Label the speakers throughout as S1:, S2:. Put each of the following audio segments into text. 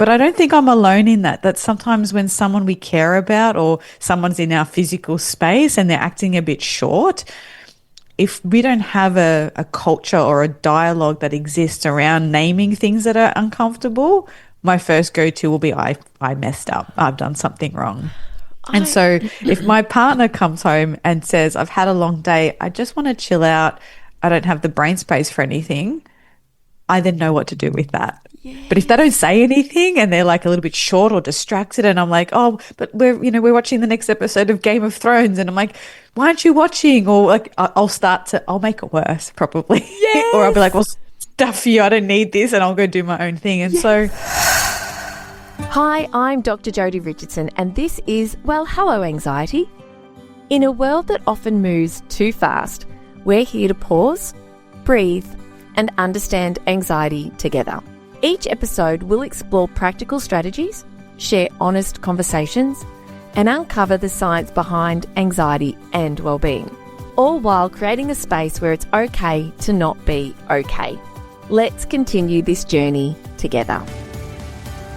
S1: But I don't think I'm alone in that. That sometimes when someone we care about or someone's in our physical space and they're acting a bit short, if we don't have a culture or a dialogue that exists around naming things that are uncomfortable, my first go-to will be I messed up. I've done something wrong. And
S2: I
S1: so if my partner comes home and says, I've had a long day, I just want to chill out, I don't have the brain space for anything, I then know what to do with that. But if they don't
S2: Yes.
S1: say anything and they're like a little bit short or distracted and I'm like, oh, but we're watching the next episode of Game of Thrones and I'm like, why aren't you watching? Or like I'll make it worse probably. Or I'll be like,
S2: Yes.
S1: well, stuff you, I don't need this and I'll go do my own thing. And so
S2: Hi, I'm Dr. Jodi Richardson, and this is Well, Hello Anxiety. In a world that often moves too fast, we're here to pause, breathe, and understand anxiety together. Each episode will explore practical strategies, share honest conversations, and uncover the science behind anxiety and well-being, all while creating a space where it's okay to not be okay. Let's continue this journey together.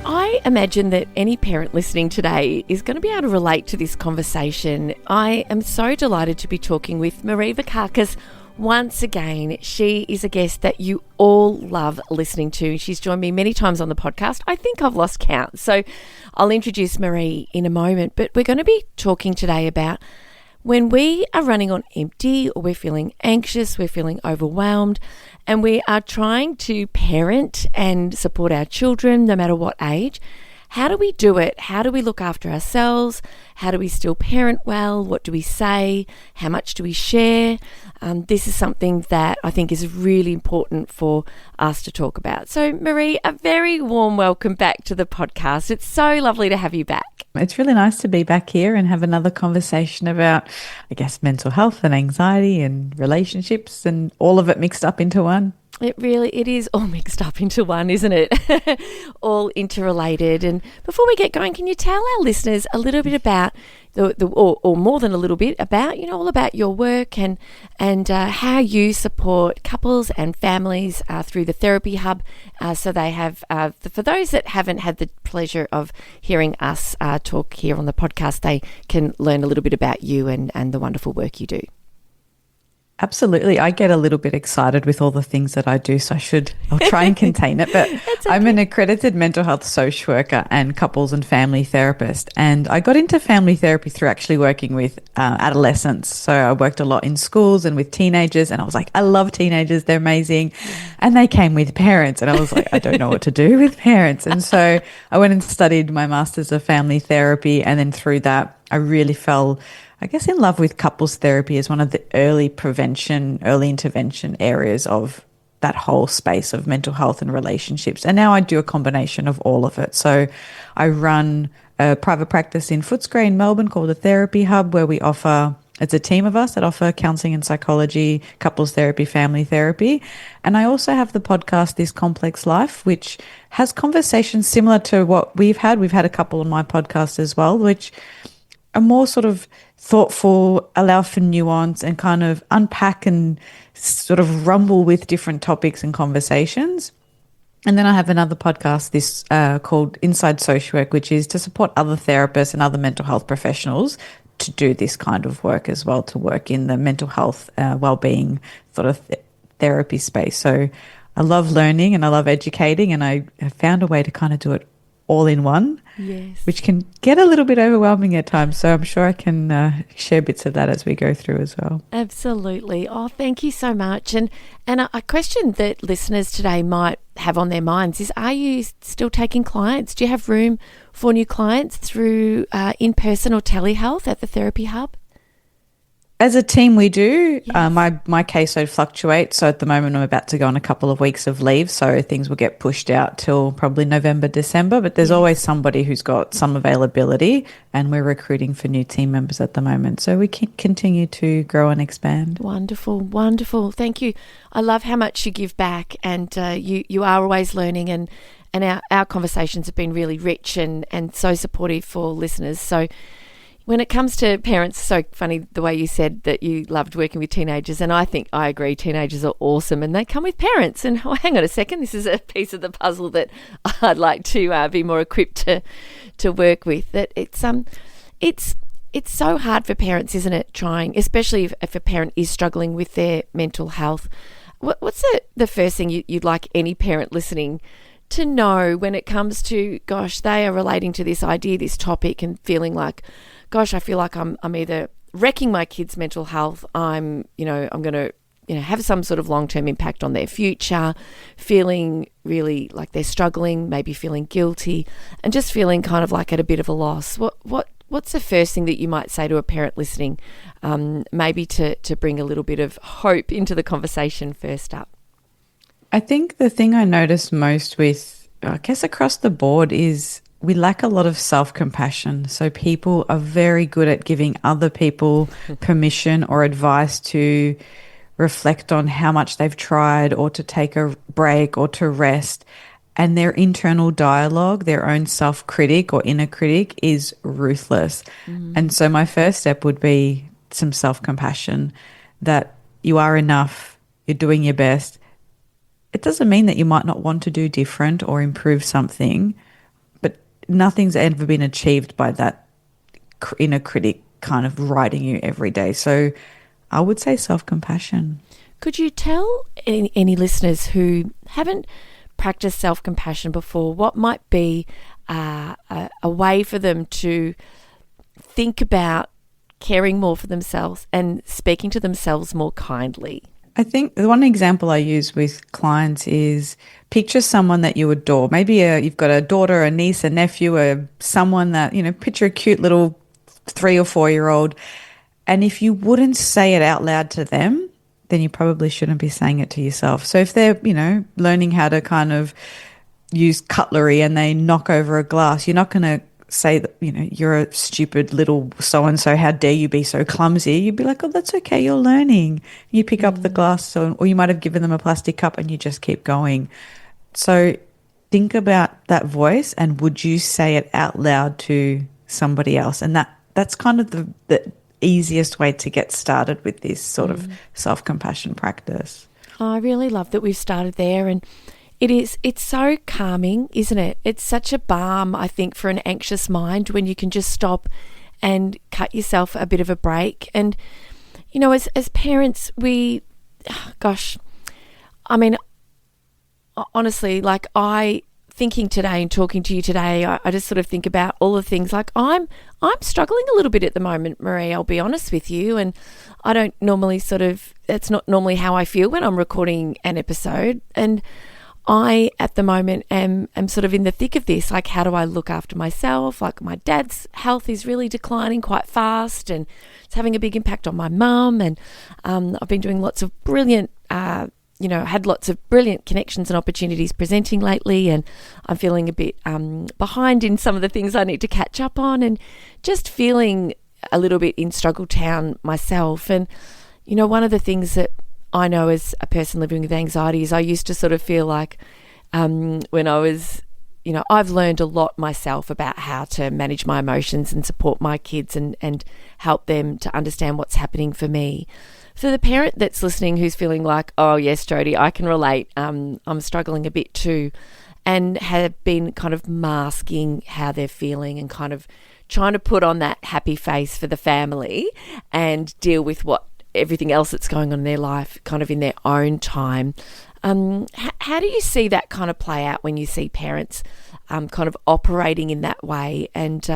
S2: I imagine that any parent listening today is going to be able to relate to this conversation. I am so delighted to be talking with Marie Vakakis once again. She is a guest that you all love listening to. She's joined me many times on the podcast. I think I've lost count. So I'll introduce Marie in a moment, but we're going to be talking today about when we are running on empty or we're feeling anxious, we're feeling overwhelmed, and we are trying to parent and support our children no matter what age. How do we do it? How do we look after ourselves? How do we still parent well? What do we say? How much do we share? This is something that I think is really important for us to talk about. So, Marie, a very warm welcome back to the podcast. It's so lovely to have you back.
S1: it's really nice to be back here and have another conversation about, I guess, mental health and anxiety and relationships and all of it mixed up into one.
S2: It is all mixed up into one, isn't it? All interrelated. And before we get going, can you tell our listeners a little bit about or more than a little bit about, all about your work and how you support couples and families through the Therapy Hub, so they have, for those that haven't had the pleasure of hearing us talk here on the podcast, they can learn a little bit about you and the wonderful work you do.
S1: Absolutely. I get a little bit excited with all the things that I do, so I'll try and contain it. But
S2: okay.
S1: I'm an accredited mental health social worker and couples and family therapist. And I got into family therapy through actually working with adolescents. So I worked a lot in schools and with teenagers, and I was like, I love teenagers. They're amazing. And they came with parents, and I was like, I don't know what to do with parents. And so I went and studied my Masters of Family Therapy. And then through that, I really fell, I guess, in love with couples therapy as one of the early intervention areas of that whole space of mental health and relationships. And now I do a combination of all of it. So I run a private practice in Footscray in Melbourne called the Therapy Hub, where we offer, it's a team of us that offer counselling and psychology, couples therapy, family therapy. And I also have the podcast, This Complex Life, which has conversations similar to what we've had. We've had a couple on my podcast as well, which are more sort of thoughtful, allow for nuance and kind of unpack and sort of rumble with different topics and conversations. And then I have another podcast called Inside Social Work, which is to support other therapists and other mental health professionals to do this kind of work as well, to work in the mental health, wellbeing sort of therapy space. So I love learning and I love educating, and I have found a way to kind of do it all in one,
S2: Yes.
S1: which can get a little bit overwhelming at times. So I'm sure I can share bits of that as we go through as well.
S2: Absolutely. Oh, thank you so much. And a question that listeners today might have on their minds is, are you still taking clients? Do you have room for new clients through in-person or telehealth at the Therapy Hub?
S1: As a team, we do.
S2: Yes.
S1: My caseload fluctuates. So at the moment, I'm about to go on a couple of weeks of leave. So things will get pushed out till probably November, December. But there's always somebody who's got some availability, and we're recruiting for new team members at the moment. So we can continue to grow and expand.
S2: Wonderful, wonderful. Thank you. I love how much you give back, and you are always learning, and our conversations have been really rich and so supportive for listeners. So, When it comes to parents, so funny the way you said that you loved working with teenagers, and I think I agree, teenagers are awesome and they come with parents. And oh, hang on a second, this is a piece of the puzzle that I'd like to be more equipped to work with. That it's so hard for parents, isn't it? Trying, especially if a parent is struggling with their mental health. What's the first thing you'd like any parent listening to know when it comes to, gosh, they are relating to this idea, this topic, and feeling like, gosh, I feel like I'm either wrecking my kids' mental health, I'm going to have some sort of long-term impact on their future, feeling really like they're struggling, maybe feeling guilty, and just feeling kind of like at a bit of a loss. What's the first thing that you might say to a parent listening, maybe to bring a little bit of hope into the conversation first up?
S1: I think the thing I notice most with, I guess, across the board is we lack a lot of self-compassion. So people are very good at giving other people permission or advice to reflect on how much they've tried or to take a break or to rest. And their internal dialogue, their own self-critic or inner critic is ruthless. And so my first step would be some self-compassion, that you are enough, you're doing your best. It doesn't mean that you might not want to do different or improve something, but nothing's ever been achieved by that inner critic kind of writing you every day. So I would say self-compassion.
S2: Could you tell any listeners who haven't practiced self-compassion before what might be a way for them to think about caring more for themselves and speaking to themselves more kindly?
S1: I think the one example I use with clients is picture someone that you adore. Maybe you've got a daughter, a niece, a nephew, someone that, picture a cute little 3 or 4-year-old. And if you wouldn't say it out loud to them, then you probably shouldn't be saying it to yourself. So if they're, learning how to kind of use cutlery and they knock over a glass, you're not going to say that, you're a stupid little so-and-so, how dare you be so clumsy. You'd be like, oh, that's okay, you're learning. You pick up the glass, or you might have given them a plastic cup and you just keep going. So think about that voice, and would you say it out loud to somebody else? And that's kind of the easiest way to get started with this sort of self-compassion practice.
S2: I really love that we've started there, and it's so calming, isn't it? It's such a balm, I think, for an anxious mind when you can just stop and cut yourself a bit of a break. And, as parents, honestly, like thinking today and talking to you today, I just sort of think about all the things. Like I'm struggling a little bit at the moment, Marie, I'll be honest with you. And I don't normally that's not normally how I feel when I'm recording an episode. And I, at the moment, am sort of in the thick of this. Like, how do I look after myself? Like, my dad's health is really declining quite fast, and it's having a big impact on my mum. And I've been doing lots of brilliant, had lots of brilliant connections and opportunities presenting lately, and I'm feeling a bit behind in some of the things I need to catch up on, and just feeling a little bit in struggle town myself. And, one of the things that I know as a person living with anxiety is I used to sort of feel like when I was, I've learned a lot myself about how to manage my emotions and support my kids and help them to understand what's happening for me. For the parent that's listening who's feeling like, oh, yes, Jodi, I can relate. I'm struggling a bit too, and have been kind of masking how they're feeling and kind of trying to put on that happy face for the family and deal with everything else that's going on in their life kind of in their own time. How do you see that kind of play out when you see parents kind of operating in that way? And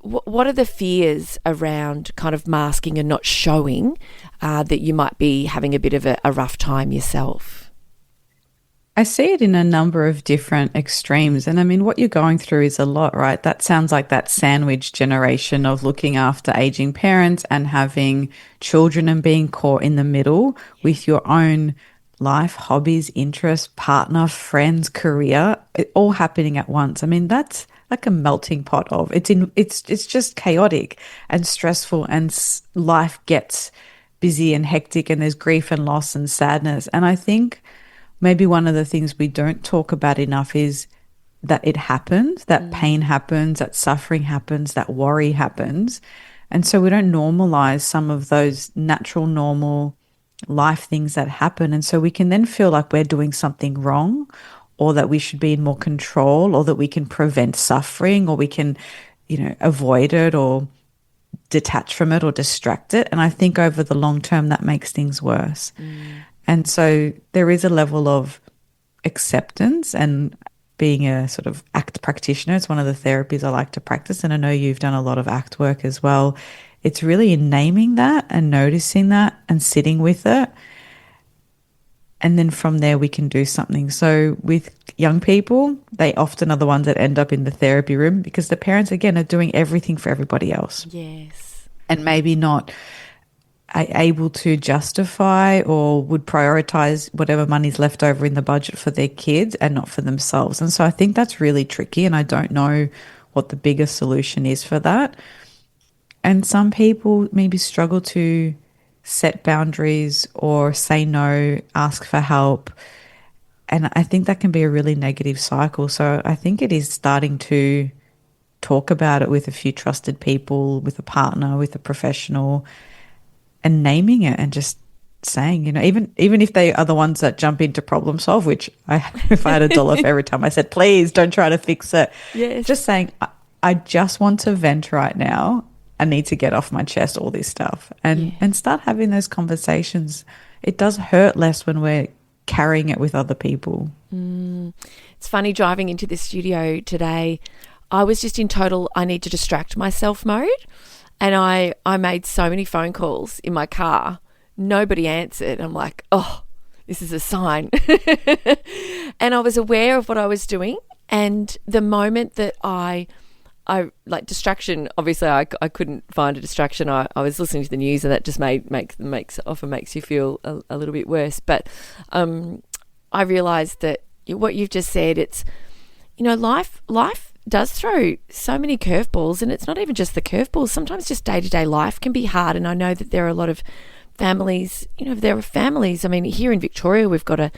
S2: what are the fears around kind of masking and not showing that you might be having a bit of a rough time yourself?
S1: I see it in a number of different extremes. And I mean, what you're going through is a lot, right? That sounds like that sandwich generation of looking after aging parents and having children and being caught in the middle with your own life, hobbies, interests, partner, friends, career, all happening at once. I mean, that's like a melting pot of it's just chaotic and stressful, and life gets busy and hectic, and there's grief and loss and sadness. And I think maybe one of the things we don't talk about enough is that it happens, that pain happens, that suffering happens, that worry happens. And so we don't normalize some of those natural, normal life things that happen. And so we can then feel like we're doing something wrong, or that we should be in more control, or that we can prevent suffering, or we can, avoid it or detach from it or distract it. And I think over the long term, that makes things worse. And so there is a level of acceptance, and being a sort of ACT practitioner, it's one of the therapies I like to practice. And I know you've done a lot of ACT work as well. It's really in naming that and noticing that and sitting with it. And then from there, we can do something. So with young people, they often are the ones that end up in the therapy room because the parents, again, are doing everything for everybody else.
S2: Yes.
S1: And maybe not able to justify or would prioritize whatever money's left over in the budget for their kids and not for themselves. And so I think that's really tricky, and I don't know what the biggest solution is for that. And some people maybe struggle to set boundaries or say no, ask for help. And I think that can be a really negative cycle. So I think it is starting to talk about it with a few trusted people, with a partner, with a professional, and naming it and just saying, even if they are the ones that jump into problem solve, which if I had $1 for every time I said, please don't try to fix it.
S2: Yes.
S1: Just saying, I just want to vent right now. I need to get off my chest all this stuff and start having those conversations. It does hurt less when we're carrying it with other people.
S2: It's funny, driving into the studio today, I was just in total I need to distract myself mode. And I made so many phone calls in my car. Nobody answered. I'm like, oh, this is a sign. And I was aware of what I was doing. And the moment that I like distraction, obviously I couldn't find a distraction. I was listening to the news, and that just often makes you feel a little bit worse. But I realised that what you've just said, it's, life does throw so many curveballs, and it's not even just the curveballs. Sometimes just day-to-day life can be hard, and I know that there are a lot of families, there are families. I mean, here in Victoria, we've got a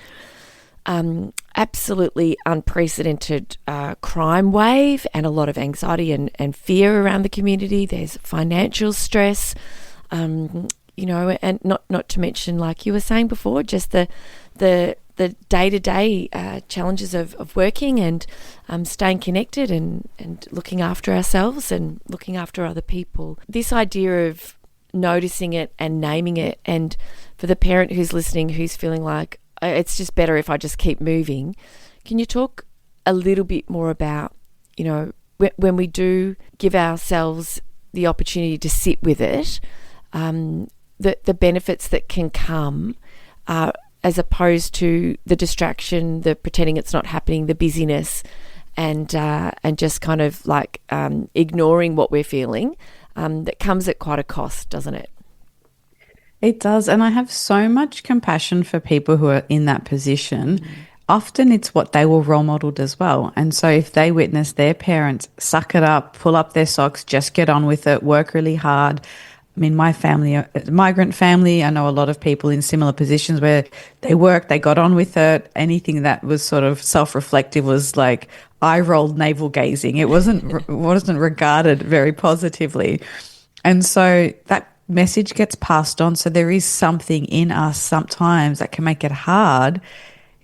S2: absolutely unprecedented crime wave and a lot of anxiety and fear around the community. There's financial stress, and not to mention, like you were saying before, just the day-to-day challenges of working and staying connected and looking after ourselves and looking after other people. This idea of noticing it and naming it, and for the parent who's listening who's feeling like it's just better if I just keep moving, can you talk a little bit more about, when we do give ourselves the opportunity to sit with it, the benefits that can come as opposed to the distraction, the pretending it's not happening, the busyness, and just kind of like ignoring what we're feeling, that comes at quite a cost, doesn't it?
S1: It does. And I have so much compassion for people who are in that position. Often it's what they were role modeled as well. And so if they witness their parents suck it up, pull up their socks, just get on with it, work really hard. I mean, my family, a migrant family, I know a lot of people in similar positions where they worked, they got on with it. Anything that was sort of self-reflective was like eye-rolled navel gazing. It wasn't regarded very positively. And so that message gets passed on. So there is something in us sometimes that can make it hard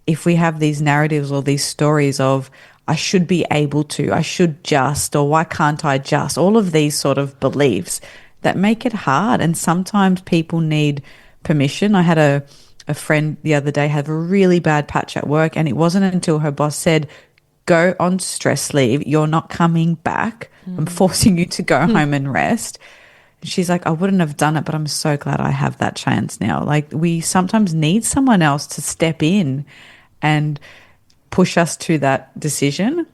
S1: if we have these narratives or these stories of, I should be able to, I should just, or why can't I just, all of these sort of beliefs that make it hard. And sometimes people need permission. I had a friend the other day have a really bad patch at work, and it wasn't until her boss said, go on stress leave, you're not coming back, I'm forcing you to go home and rest. She's like, I wouldn't have done it, but I'm so glad I have that chance now. Like, we sometimes need someone else to step in and push us to that decision.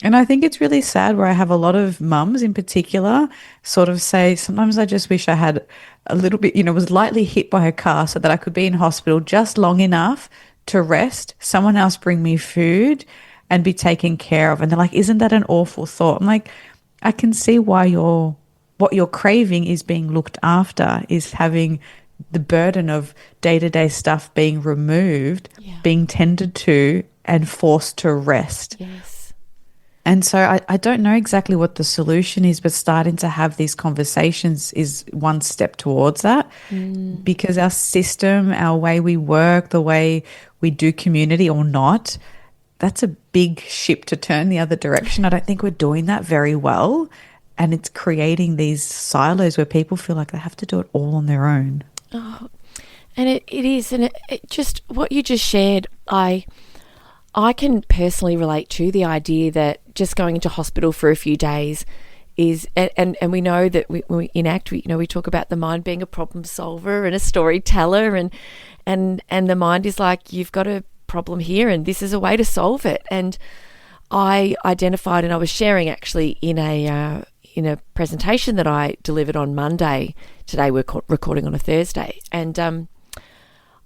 S1: And I think it's really sad where I have a lot of mums in particular sort of say, sometimes I just wish I had a little bit, was lightly hit by a car so that I could be in hospital just long enough to rest, someone else bring me food and be taken care of. And they're like, isn't that an awful thought? I'm like, I can see why what you're craving is being looked after, is having the burden of day-to-day stuff being removed, being tended to and forced to rest.
S2: Yes.
S1: And so I don't know exactly what the solution is, but starting to have these conversations is one step towards that, because our system, our way we work, the way we do community or not, that's a big ship to turn the other direction. I don't think we're doing that very well. And it's creating these silos where people feel like they have to do it all on their own.
S2: Oh, and it is. And it just, what you just shared, I can personally relate to the idea that just going into hospital for a few days is, and we know that when we enact, we talk about the mind being a problem solver and a storyteller, and the mind is like, you've got a problem here and this is a way to solve it. And I identified, and I was sharing actually in a presentation that I delivered on Monday. Today we're recording on a Thursday, and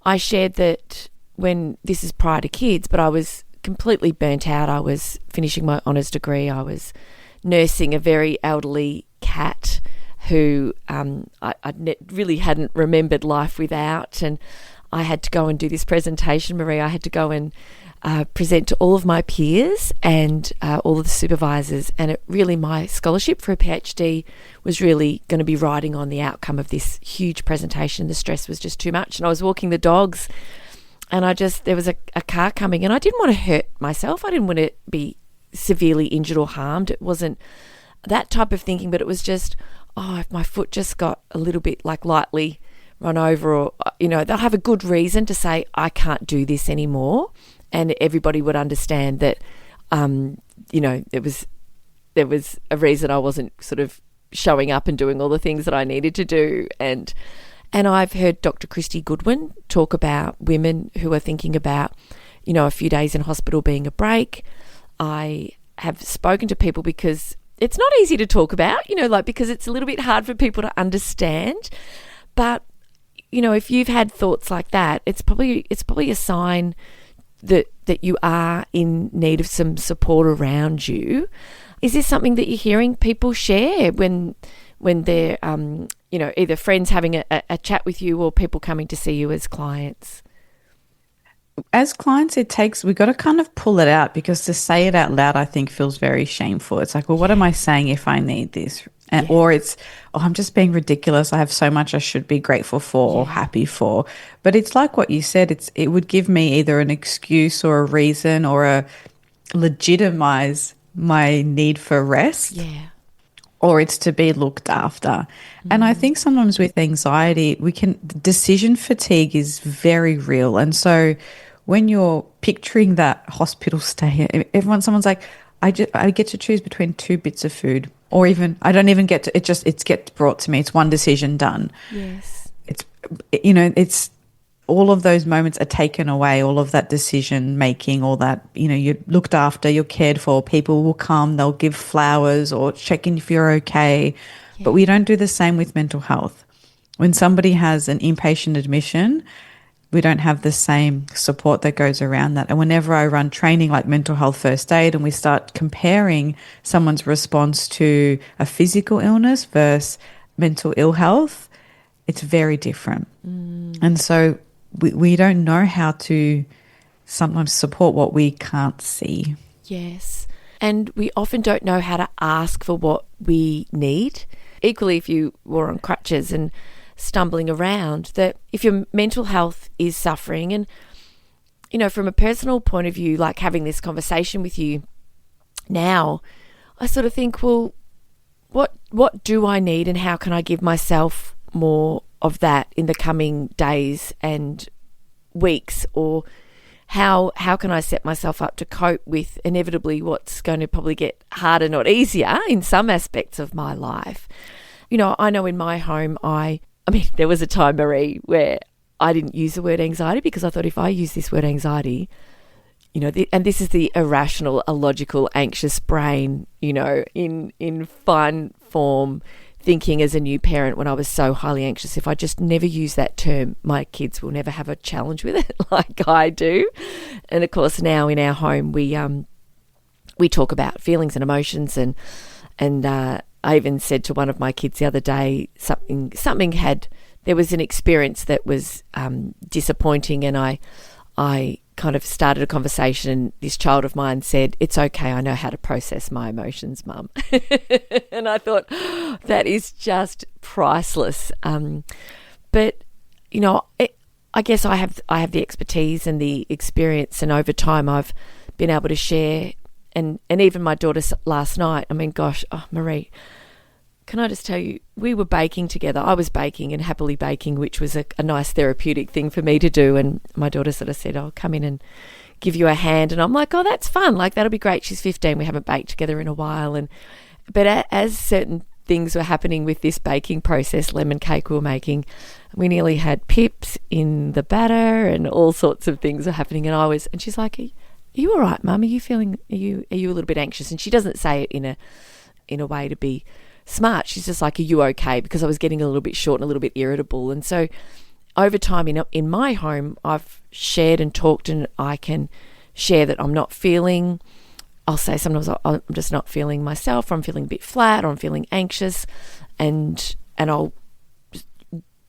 S2: I shared that when this is prior to kids, but I was completely burnt out. I was finishing my honours degree. I was nursing a very elderly cat who really hadn't remembered life without, and I had to go and do this presentation, Marie. I had to go and present to all of my peers and all of the supervisors, and it really, my scholarship for a PhD was really going to be riding on the outcome of this huge presentation. The stress was just too much, and I was walking the dogs, and there was a car coming, and I didn't want to hurt myself. I didn't want to be severely injured or harmed. It wasn't that type of thinking, but it was just, if my foot just got a little bit like lightly run over, or, they'll have a good reason to say, I can't do this anymore. And everybody would understand that, there was a reason I wasn't sort of showing up and doing all the things that I needed to do. And I've heard Dr. Christy Goodwin talk about women who are thinking about, a few days in hospital being a break. I have spoken to people because it's not easy to talk about, because it's a little bit hard for people to understand. But, if you've had thoughts like that, it's probably a sign that you are in need of some support around you. Is this something that you're hearing people share when they're, either friends having a chat with you or people coming to see you as clients?
S1: As clients, we've got to kind of pull it out, because to say it out loud, I think, feels very shameful. It's like, well, what am I saying if I need this? Or it's, I'm just being ridiculous. I have so much I should be grateful for or happy for. But it's like what you said, it would give me either an excuse or a reason or legitimize my need for rest.
S2: Yeah.
S1: Or it's to be looked after. And I think sometimes with anxiety, decision fatigue is very real. And so when you're picturing that hospital stay, someone's like, I get to choose between two bits of food, or even I don't even get to, it gets brought to me. It's one decision done.
S2: Yes.
S1: It's all of those moments are taken away, all of that decision making, all that, you're looked after, you're cared for, people will come, they'll give flowers or check in if you're okay. Yeah. But we don't do the same with mental health. When somebody has an inpatient admission, we don't have the same support that goes around that. And whenever I run training like mental health first aid and we start comparing someone's response to a physical illness versus mental ill health, it's very different. And so we don't know how to sometimes support what we can't see.
S2: Yes. And we often don't know how to ask for what we need. Equally, if you were on crutches and stumbling around, that if your mental health is suffering, and, from a personal point of view, like having this conversation with you now, I sort of think, well, what do I need, and how can I give myself more of that in the coming days and weeks? Or how can I set myself up to cope with inevitably what's going to probably get harder, not easier, in some aspects of my life? I know in my home, there was a time, Marie, where I didn't use the word anxiety, because I thought if I use this word anxiety, and this is the irrational, illogical, anxious brain, in fine form, thinking as a new parent when I was so highly anxious. If I just never use that term, my kids will never have a challenge with it like I do. And of course, now in our home, we talk about feelings and emotions, and I even said to one of my kids the other day, there was an experience that was disappointing, and I kind of started a conversation, and this child of mine said, "It's okay, I know how to process my emotions, Mum." And I thought, that is just priceless. But, you know, I guess I have the expertise and the experience, and over time I've been able to share, and even my daughter last night, I mean, gosh, Marie, can I just tell you, we were baking together. I was baking and happily baking, which was a nice therapeutic thing for me to do. And my daughter sort of said, "I'll come in and give you a hand." And I'm like, "Oh, that's fun. Like, that'll be great." She's 15. We haven't baked together in a while. But as certain things were happening with this baking process, lemon cake we were making, we nearly had pips in the batter and all sorts of things were happening. And she's like, "Are you all right, Mum? Are you a little bit anxious?" And she doesn't say it in a way to be smart. She's just like, "Are you okay?" Because I was getting a little bit short and a little bit irritable. And so over time in my home, I've shared and talked, and I can share that I'm not feeling, I'll say sometimes I'm just not feeling myself, or I'm feeling a bit flat, or I'm feeling anxious, and I'll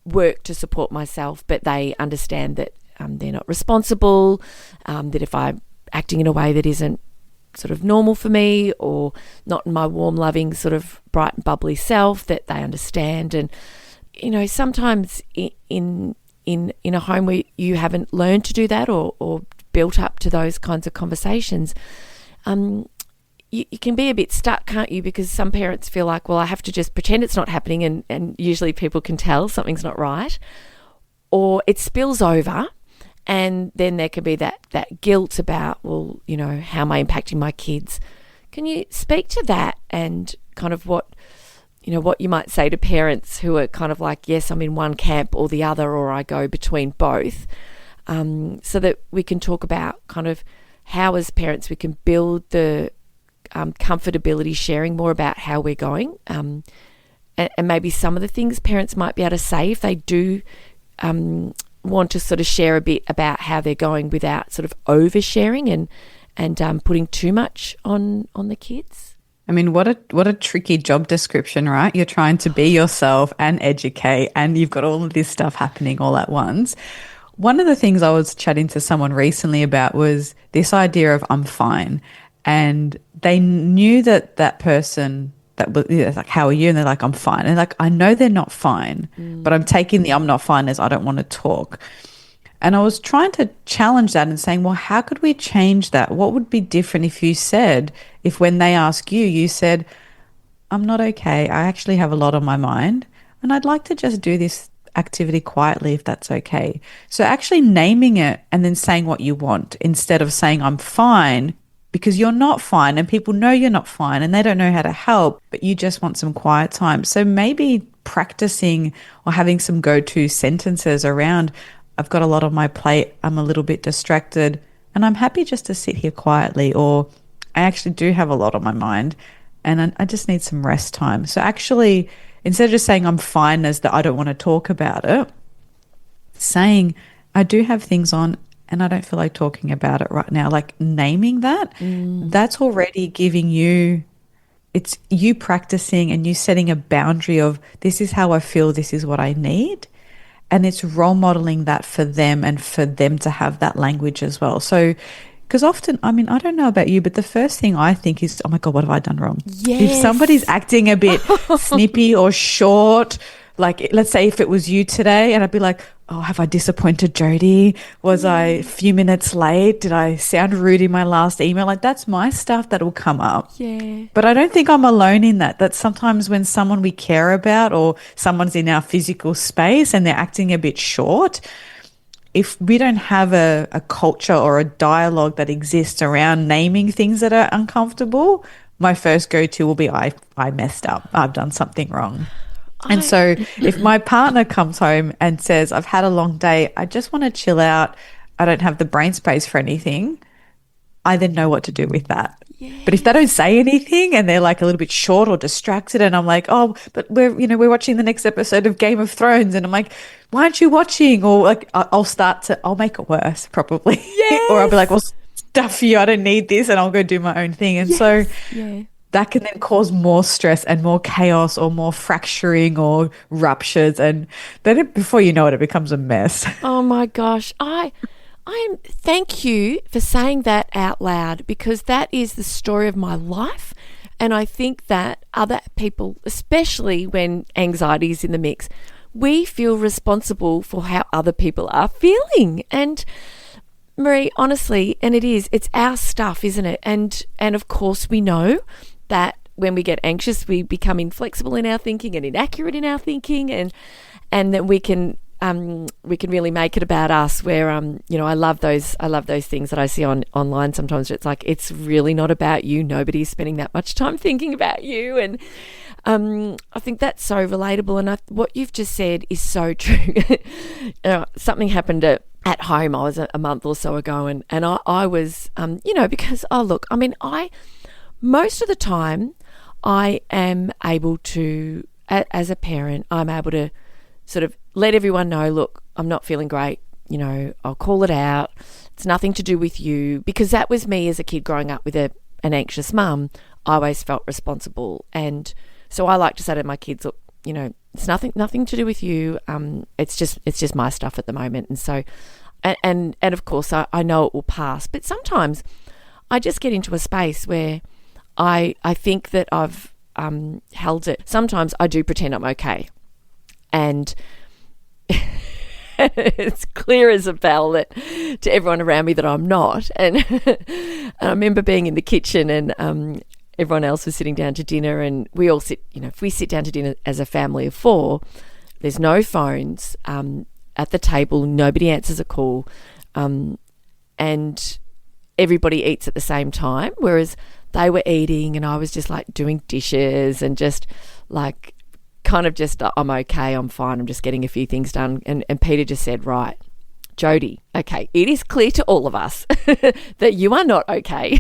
S2: work to support myself, but they understand that they're not responsible, that if I'm acting in a way that isn't sort of normal for me, or not in my warm, loving, sort of bright and bubbly self, that they understand. And, you know, sometimes in a home where you haven't learned to do that, or built up to those kinds of conversations, you can be a bit stuck, can't you? Because some parents feel like, well, I have to just pretend it's not happening, and usually people can tell something's not right, or it spills over. And then there can be that guilt about, well, you know, how am I impacting my kids? Can you speak to that, and kind of what you might say to parents who are kind of like, yes, I'm in one camp or the other, or I go between both, so that we can talk about kind of how as parents we can build the comfortability, sharing more about how we're going, and maybe some of the things parents might be able to say if they do want to sort of share a bit about how they're going without sort of oversharing and putting too much on the kids.
S1: I mean, what a tricky job description, right? You're trying to be yourself and educate, and you've got all of this stuff happening all at once. One of the things I was chatting to someone recently about was this idea of I'm fine. And they knew that person that was like, "How are you?" And they're like, "I'm fine." And like, I know they're not fine, but I'm taking the I'm not fine as I don't want to talk. And I was trying to challenge that and saying, well, how could we change that? What would be different if when they ask you, you said, "I'm not okay. I actually have a lot on my mind, and I'd like to just do this activity quietly if that's okay." So actually naming it and then saying what you want instead of saying I'm fine, because you're not fine and people know you're not fine and they don't know how to help, but you just want some quiet time. So maybe practicing or having some go-to sentences around, I've got a lot on my plate, I'm a little bit distracted, and I'm happy just to sit here quietly, or I actually do have a lot on my mind and I just need some rest time. So actually, instead of just saying I'm fine as that I don't want to talk about it, saying I do have things on and I don't feel like talking about it right now, like naming that, that's already giving you, it's you practicing and you setting a boundary of this is how I feel, this is what I need. And it's role modeling that for them and for them to have that language as well. So, because often, I mean, I don't know about you, but the first thing I think is, oh my God, what have I done wrong?
S2: Yes.
S1: If somebody's acting a bit snippy or short, like let's say if it was you today, and I'd be like, oh, have I disappointed Jodi? Was I a few minutes late? Did I sound rude in my last email? Like that's my stuff that will come up.
S2: Yeah.
S1: But I don't think I'm alone in that. That sometimes when someone we care about or someone's in our physical space and they're acting a bit short, if we don't have a culture or a dialogue that exists around naming things that are uncomfortable, my first go-to will be I messed up. I've done something wrong. And so if my partner comes home and says, I've had a long day, I just want to chill out, I don't have the brain space for anything, I then know what to do with that. Yes. But if they don't say anything and they're like a little bit short or distracted and I'm like, oh, but we're watching the next episode of Game of Thrones, and I'm like, why aren't you watching? Or like I'll make it worse probably. Yes. Or I'll be like, well, stuff you, I don't need this, and I'll go do my own thing. And so that can then cause more stress and more chaos or more fracturing or ruptures. And then before you know it, it becomes a mess.
S2: Oh my gosh. I Thank you for saying that out loud, because that is the story of my life. And I think that other people, especially when anxiety is in the mix, we feel responsible for how other people are feeling. And Marie, honestly, and it's our stuff, isn't it? And of course we know that when we get anxious, we become inflexible in our thinking and inaccurate in our thinking, and that we can really make it about us. Where I love those things that I see online sometimes. It's like, it's really not about you. Nobody's spending that much time thinking about you, and I think that's so relatable. And what you've just said is so true. Something happened at home. I was a month or so ago, and I was because most of the time I am able to, as a parent, I'm able to sort of let everyone know, look, I'm not feeling great, I'll call it out. It's nothing to do with you, because that was me as a kid growing up with an anxious mum. I always felt responsible, and so I like to say to my kids, look, it's nothing to do with you. It's just my stuff at the moment, and so, and of course I know it will pass, but sometimes I just get into a space where I think that I've held it. Sometimes I do pretend I'm okay, and it's clear as a bell that to everyone around me that I'm not. And I remember being in the kitchen, and everyone else was sitting down to dinner, and we all sit. If we sit down to dinner as a family of 4, there's no phones at the table. Nobody answers a call, and everybody eats at the same time. Whereas they were eating, and I was just like doing dishes and just like kind of just, I'm okay, I'm fine, I'm just getting a few things done. And Peter just said, right, Jodi, okay, it is clear to all of us that you are not okay.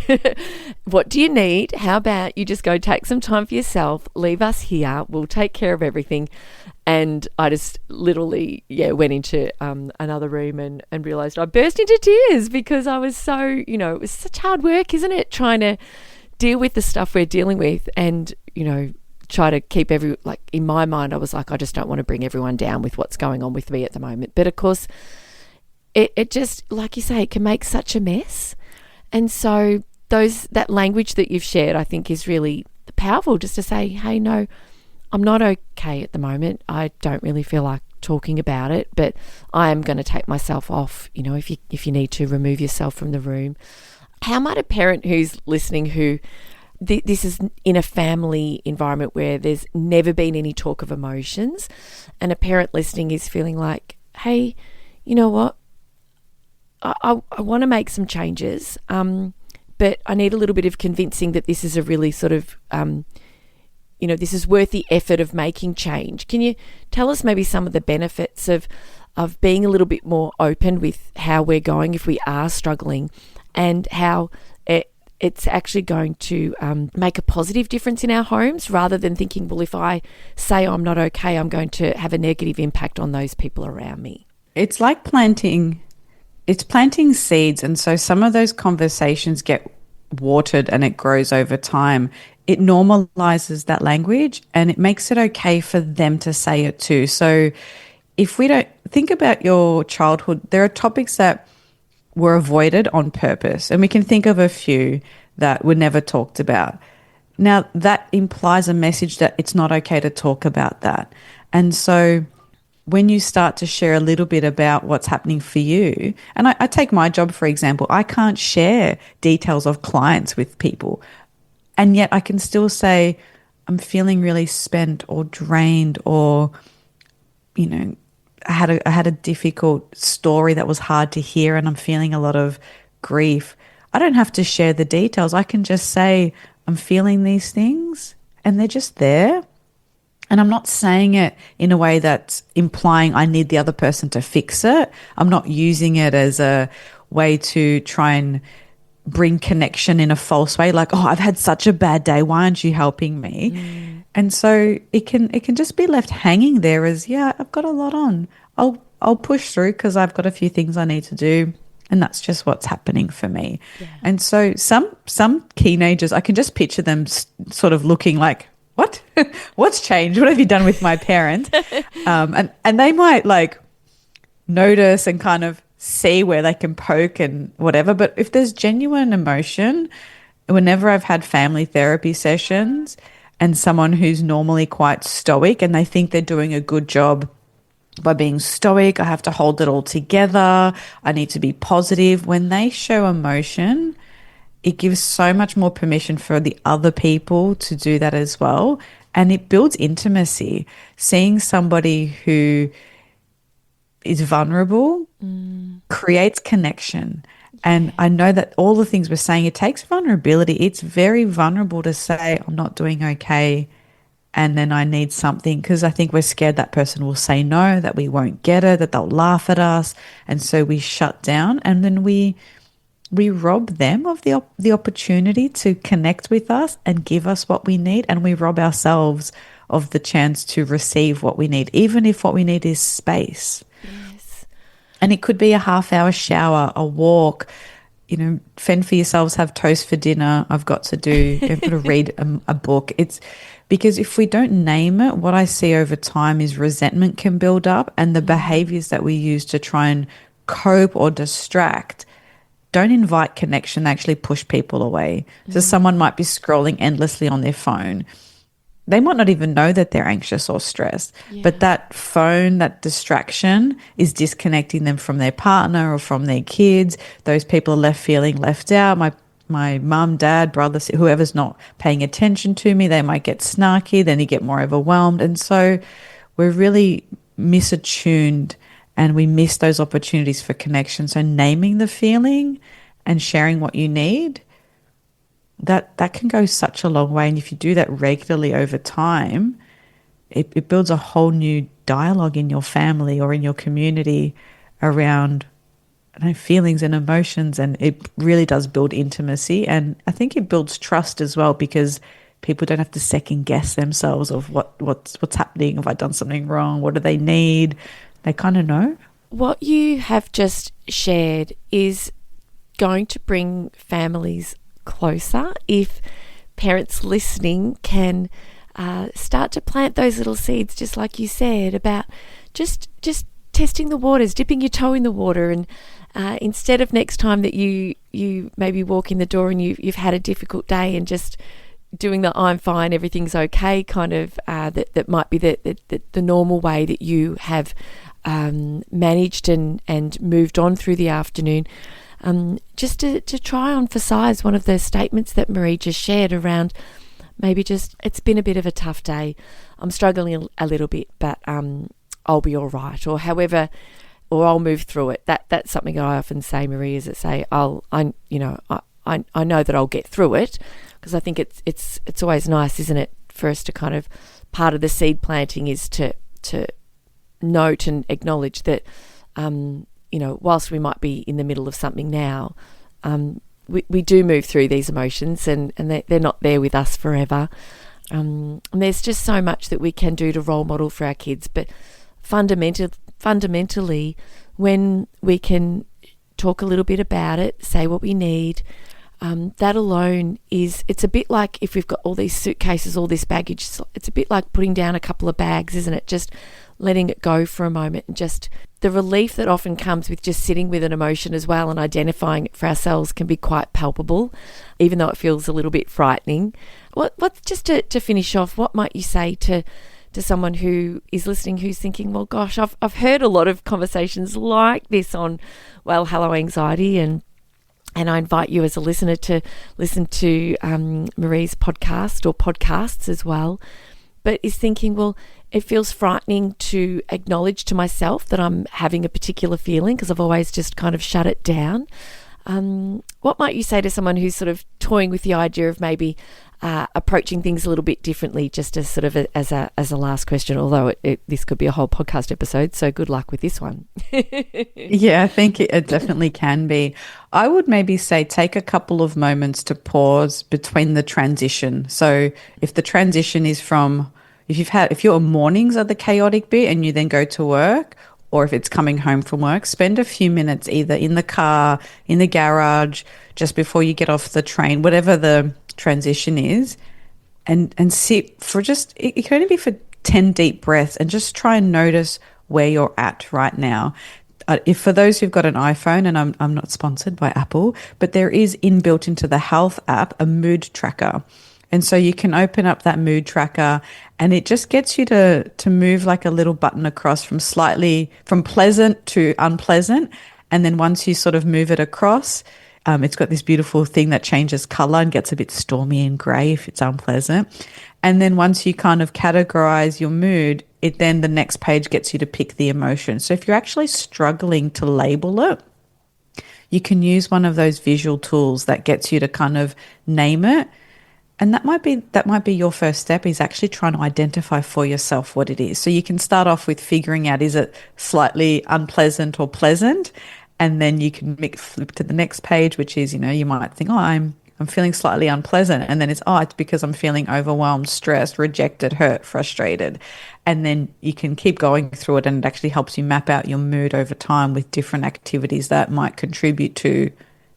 S2: What do you need? How about you just go take some time for yourself, leave us here, we'll take care of everything. And I just literally, went into another room and realised I burst into tears, because I was so, it was such hard work, isn't it? Trying to deal with the stuff we're dealing with, and, try to keep in my mind, I was like, I just don't want to bring everyone down with what's going on with me at the moment. But of course, it just, like you say, it can make such a mess. And so that language that you've shared, I think, is really powerful, just to say, hey, no, I'm not okay at the moment. I don't really feel like talking about it, but I am going to take myself off. If you need to remove yourself from the room. How might a parent who's listening, who this is in a family environment where there's never been any talk of emotions, and a parent listening is feeling like, hey, you know what? I want to make some changes, but I need a little bit of convincing that this is a really sort of, this is worth the effort of making change. Can you tell us maybe some of the benefits of being a little bit more open with how we're going if we are struggling, and how it's actually going to make a positive difference in our homes, rather than thinking, well, if I say I'm not okay, I'm going to have a negative impact on those people around me?
S1: It's like planting seeds, and so some of those conversations get watered and it grows over time. It normalizes that language, and it makes it okay for them to say it too. So if we don't think about your childhood, there are topics that were avoided on purpose, and we can think of a few that were never talked about. Now, that implies a message that it's not okay to talk about that. And so when you start to share a little bit about what's happening for you, and I take my job, for example, I can't share details of clients with people, and yet I can still say, I'm feeling really spent or drained, or, I had a difficult story that was hard to hear, and I'm feeling a lot of grief. I don't have to share the details. I can just say, I'm feeling these things, and they're just there. And I'm not saying it in a way that's implying I need the other person to fix it. I'm not using it as a way to try and bring connection in a false way, like, oh, I've had such a bad day, why aren't you helping me? And so it can just be left hanging there as, yeah, I've got a lot on. I'll push through because I've got a few things I need to do, and that's just what's happening for me. Yeah. And so some teenagers, I can just picture them sort of looking like, what? What's changed? What have you done with my parent? And they might like notice and kind of see where they can poke and whatever. But if there's genuine emotion, whenever I've had family therapy sessions and someone who's normally quite stoic and they think they're doing a good job by being stoic, I have to hold it all together, I need to be positive. When they show emotion, it gives so much more permission for the other people to do that as well. And it builds intimacy. Seeing somebody who is vulnerable creates connection. And I know that all the things we're saying, it takes vulnerability. It's very vulnerable to say, I'm not doing okay, and then I need something, because I think we're scared that person will say no, that we won't get it, that they'll laugh at us. And so we shut down, and then we rob them of the opportunity to connect with us and give us what we need, and we rob ourselves of the chance to receive what we need, even if what we need is space.
S2: Yes.
S1: And it could be a half-hour shower, a walk, fend for yourselves, have toast for dinner. I've got to read a book. It's because if we don't name it, what I see over time is resentment can build up, and the behaviors that we use to try and cope or distract don't invite connection. They actually push people away. So someone might be scrolling endlessly on their phone. They might not even know that they're anxious or stressed, but that phone, that distraction is disconnecting them from their partner or from their kids. Those people are left feeling left out. My mum, dad, brother, whoever's not paying attention to me, they might get snarky, then you get more overwhelmed. And so we're really misattuned, and we miss those opportunities for connection. So naming the feeling and sharing what you need, that can go such a long way. And if you do that regularly over time, it builds a whole new dialogue in your family or in your community around feelings and emotions, and it really does build intimacy. And I think it builds trust as well, because people don't have to second guess themselves of what's happening. Have I done something wrong? What do they need? They kind of know.
S2: What you have just shared is going to bring families closer if parents listening can start to plant those little seeds, just like you said, about just testing the waters, dipping your toe in the water, and instead of next time that you maybe walk in the door and you've had a difficult day, and just doing the I'm fine, everything's okay kind of that might be the normal way that you have managed and moved on through the afternoon. Just to try and emphasise one of the statements that Marie just shared around maybe just, it's been a bit of a tough day, I'm struggling a little bit, but I'll be all right, or however, or I'll move through it. That's something that I often say, Marie, is that say I know that I'll get through it, because I think it's always nice, isn't it, for us to kind of, part of the seed planting is to note and acknowledge that whilst we might be in the middle of something now, we do move through these emotions, and they're not there with us forever. And there's just so much that we can do to role model for our kids, but fundamentally, when we can talk a little bit about it, say what we need, that alone it's a bit like if we've got all these suitcases, all this baggage, it's a bit like putting down a couple of bags, isn't it? Just letting it go for a moment, and just the relief that often comes with just sitting with an emotion as well and identifying it for ourselves can be quite palpable, even though it feels a little bit frightening. What just to finish off, what might you say to someone who is listening, who's thinking, well, gosh, I've heard a lot of conversations like this on, well, Hello Anxiety, and I invite you as a listener to listen to Marie's podcast or podcasts as well, but is thinking, well, it feels frightening to acknowledge to myself that I'm having a particular feeling because I've always just kind of shut it down. What might you say to someone who's sort of toying with the idea of maybe approaching things a little bit differently, just as sort of as a last question, although this could be a whole podcast episode, so good luck with this one.
S1: Yeah, I think it definitely can be. I would maybe say take a couple of moments to pause between the transition. So if the transition is from, if your mornings are the chaotic bit and you then go to work, or if it's coming home from work, spend a few minutes either in the car, in the garage, just before you get off the train, whatever the transition is, and sit for just, it can only be for 10 deep breaths, and just try and notice where you're at right now. if for those who've got an iPhone, and I'm not sponsored by Apple, but there is inbuilt into the Health app a mood tracker. And so you can open up that mood tracker and it just gets you to move like a little button across from pleasant to unpleasant. And then once you sort of move it across, it's got this beautiful thing that changes color and gets a bit stormy and gray if it's unpleasant. And then once you kind of categorize your mood, then the next page gets you to pick the emotion. So if you're actually struggling to label it, you can use one of those visual tools that gets you to kind of name it. And that might be your first step, is actually trying to identify for yourself what it is. So you can start off with figuring out, is it slightly unpleasant or pleasant? And then you can flip to the next page, which is, you might think, oh, I'm feeling slightly unpleasant. And then it's because I'm feeling overwhelmed, stressed, rejected, hurt, frustrated. And then you can keep going through it, and it actually helps you map out your mood over time with different activities that might contribute to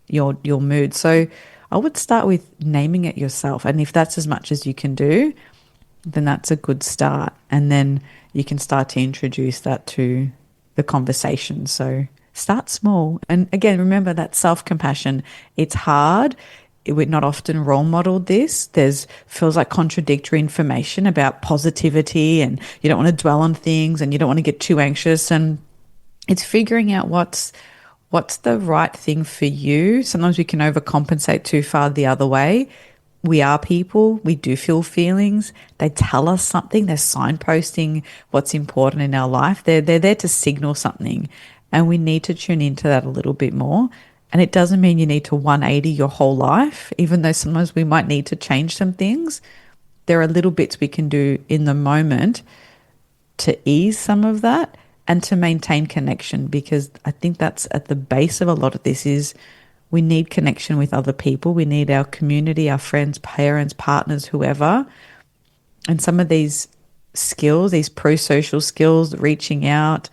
S1: your mood. So I would start with naming it yourself. And if that's as much as you can do, then that's a good start. And then you can start to introduce that to the conversation. So start small. And again, remember that self-compassion. It's hard. We're not often role modeled this. Feels like contradictory information about positivity, and you don't want to dwell on things and you don't want to get too anxious. And it's figuring out what's the right thing for you. Sometimes we can overcompensate too far the other way. We are people. We do feel feelings. They tell us something. They're signposting what's important in our life. They're there to signal something, and we need to tune into that a little bit more. And it doesn't mean you need to 180 your whole life, even though sometimes we might need to change some things. There are little bits we can do in the moment to ease some of that and to maintain connection, because I think that's at the base of a lot of this is we need connection with other people. We need our community, our friends, parents, partners, whoever. And some of these skills, these pro-social skills, reaching out,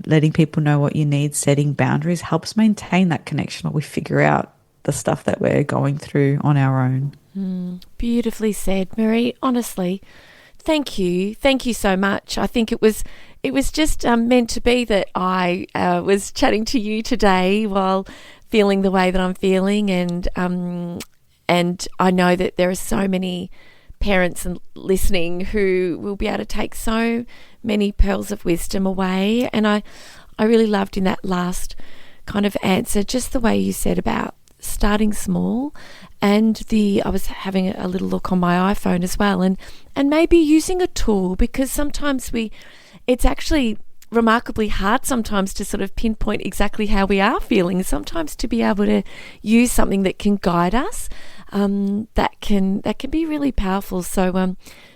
S1: letting people know what you need, setting boundaries, helps maintain that connection while we figure out the stuff that we're going through on our own.
S2: Beautifully said, Marie. Honestly, thank you. Thank you so much. I think it was just meant to be that I was chatting to you today while feeling the way that I'm feeling, and I know that there are so many parents and listening who will be able to take so many pearls of wisdom away. And I really loved in that last kind of answer just the way you said about starting small, and I was having a little look on my iPhone as well, and maybe using a tool, because sometimes it's actually remarkably hard sometimes to sort of pinpoint exactly how we are feeling. Sometimes to be able to use something that can guide us, that can be really powerful. So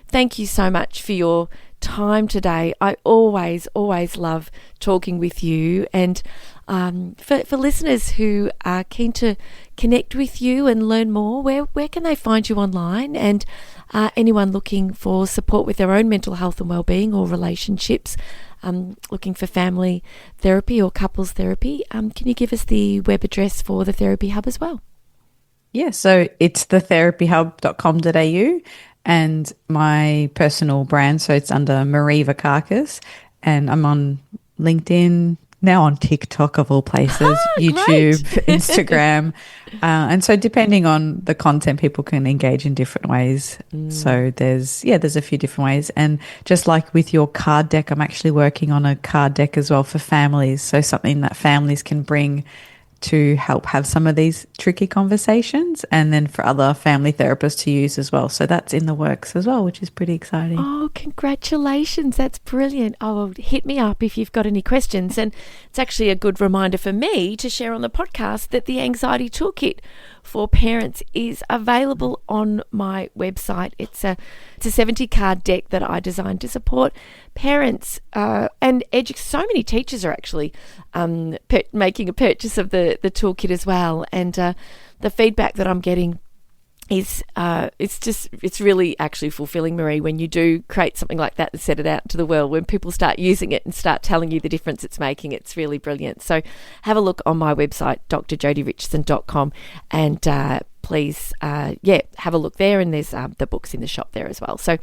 S2: thank you so much for your time today. I always love talking with you, and for listeners who are keen to connect with you and learn more, where can they find you online? And anyone looking for support with their own mental health and well-being or relationships, looking for family therapy or couples therapy, can you give us the web address for the Therapy Hub as well?
S1: Yeah, so it's thetherapyhub.com.au, and my personal brand, so it's under Marie Vakakis, and I'm on LinkedIn, now on TikTok of all places, YouTube, Instagram. And so depending on the content, people can engage in different ways. So there's a few different ways. And just like with your card deck, I'm actually working on a card deck as well for families. So something that families can bring to help have some of these tricky conversations, and then for other family therapists to use as well. So that's in the works as well, which is pretty exciting.
S2: Oh, congratulations. That's brilliant. Oh, well, hit me up if you've got any questions. And it's actually a good reminder for me to share on the podcast that the Anxiety Toolkit for Parents is available on my website. It's a 70-card deck that I designed to support parents and so many teachers are actually making a purchase of the toolkit as well. And the feedback that I'm getting is it's really actually fulfilling, Marie, when you do create something like that and set it out to the world. When people start using it and start telling you the difference it's making, it's really brilliant. So have a look on my website, drjodirichardson.com, and please have a look there, and there's the books in the shop there as well. So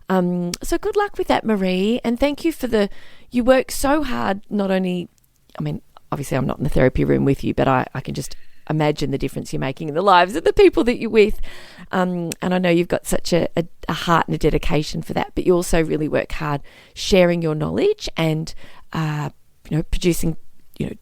S2: good luck with that, Marie, and thank you for you work so hard, not only I mean, obviously I'm not in the therapy room with you, but I can just imagine the difference you're making in the lives of the people that you're with. And I know you've got such a heart and a dedication for that, but you also really work hard sharing your knowledge and, producing,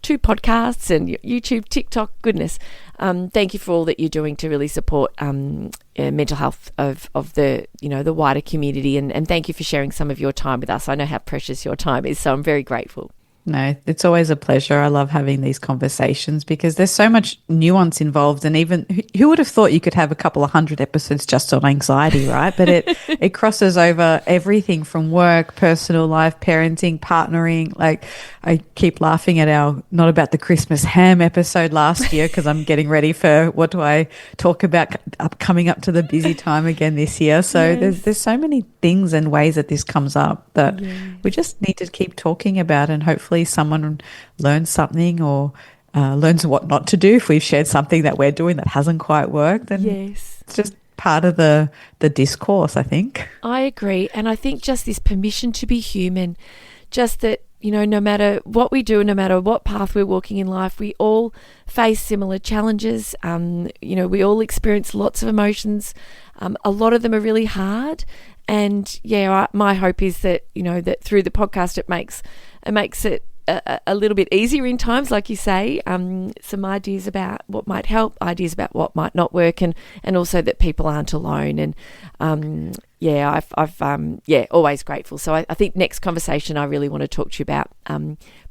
S2: 2 podcasts and YouTube, TikTok, goodness. Thank you for all that you're doing to really support mental health of the, the wider community. And thank you for sharing some of your time with us. I know how precious your time is, so I'm very grateful.
S1: No, it's always a pleasure. I love having these conversations because there's so much nuance involved, and even who would have thought you could have a couple of 100 episodes just on anxiety, right? But it crosses over everything from work, personal life, parenting, partnering. Like, I keep laughing at our Not About the Christmas Ham episode last year because I'm getting ready for what do I talk about coming up to the busy time again this year. So
S2: Yes.
S1: there's so many things and ways that this comes up that we just need to keep talking about, and hopefully someone learns something or learns what not to do if we've shared something that we're doing that hasn't quite worked. And
S2: Yes.
S1: it's just part of the discourse, I think.
S2: I agree. And I think just this permission to be human, just that, no matter what we do, no matter what path we're walking in life, we all face similar challenges. We all experience lots of emotions. A lot of them are really hard. And my hope is that, that through the podcast, it makes it a little bit easier in times, like you say, some ideas about what might help, ideas about what might not work, and also that people aren't alone. And I've always grateful. So I think next conversation I really want to talk to you about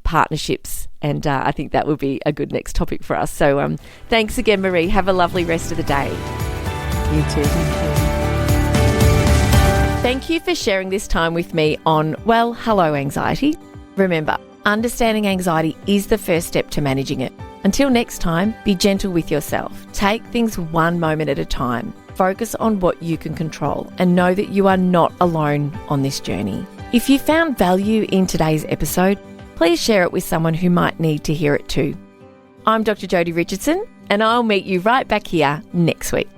S2: partnerships, and I think that would be a good next topic for us. So thanks again, Marie. Have a lovely rest of the day.
S1: You too. Thank you.
S2: Thank you for sharing this time with me on Well, Hello Anxiety. Remember, understanding anxiety is the first step to managing it. Until next time, be gentle with yourself. Take things one moment at a time. Focus on what you can control and know that you are not alone on this journey. If you found value in today's episode, please share it with someone who might need to hear it too. I'm Dr. Jodi Richardson, and I'll meet you right back here next week.